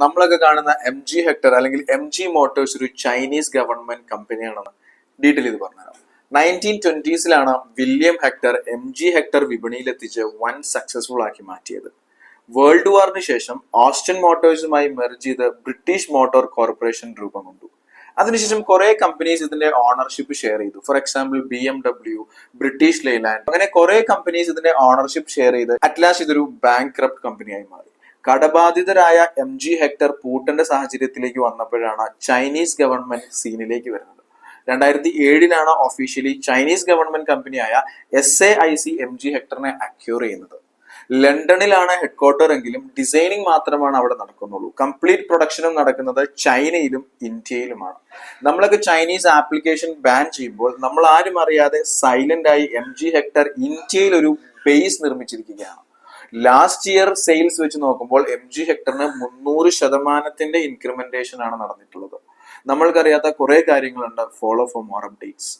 നമ്മളൊക്കെ കാണുന്ന MG Hector അല്ലെങ്കിൽ MG Motors ഒരു ചൈനീസ് ഗവൺമെന്റ് കമ്പനിയാണെന്ന് ഡീറ്റെയിൽ ഇത് പറഞ്ഞുതരാം. 1920s William Hector MG Hector വിപണിയിലെത്തിച്ച് വൻ സക്സസ്ഫുൾ ആക്കി മാറ്റിയത്. വേൾഡ് വാറിന് ശേഷം ഓസ്റ്റിൻ മോട്ടോഴ്സുമായി മെർജ് ചെയ്ത് ബ്രിട്ടീഷ് മോട്ടോർ കോർപ്പറേഷൻ രൂപം കൊണ്ടു. അതിനുശേഷം കുറെ കമ്പനീസ് ഇതിന്റെ ഓണർഷിപ്പ് ഷെയർ ചെയ്തു. For example BMW, British Leyland, അങ്ങനെ കുറെ കമ്പനീസ് ഇതിന്റെ ഓണർഷിപ്പ് ഷെയർ ചെയ്ത് അറ്റ്ലാസ് ഇതൊരു ബാങ്ക്രപ്റ്റ് കമ്പനിയായി മാറി. കടബാധിതരായ MG Hector പൂട്ടേണ്ട സാഹചര്യത്തിലേക്ക് വന്നപ്പോഴാണ് ചൈനീസ് ഗവൺമെന്റ് സീനിലേക്ക് വരുന്നത്. 2007 ഒഫീഷ്യലി ചൈനീസ് ഗവൺമെന്റ് കമ്പനിയായ SAIC MG Hectorനെ അക്യൂർ ചെയ്യുന്നത്. ലണ്ടനിലാണ് ഹെഡ്ക്വാർട്ടർ എങ്കിലും ഡിസൈനിങ് മാത്രമാണ് അവിടെ നടക്കുന്നുള്ളൂ. കംപ്ലീറ്റ് പ്രൊഡക്ഷനും നടക്കുന്നത് ചൈനയിലും ഇന്ത്യയിലുമാണ്. നമ്മളൊക്കെ ചൈനീസ് ആപ്ലിക്കേഷൻ ബാൻ ചെയ്യുമ്പോൾ നമ്മൾ ആരും അറിയാതെ സൈലന്റ് ആയി MG Hector ഇന്ത്യയിൽ ഒരു ബേസ് നിർമ്മിച്ചിരിക്കുകയാണ്. ലാസ്റ്റ് ഇയർ സെയിൽസ് വെച്ച് നോക്കുമ്പോൾ MG Hectorന് 300% ഇൻക്രിമെന്റേഷൻ ആണ് നടന്നിട്ടുള്ളത്. നമ്മൾക്കറിയാത്ത കുറെ കാര്യങ്ങളുണ്ട്. Follow for more updates.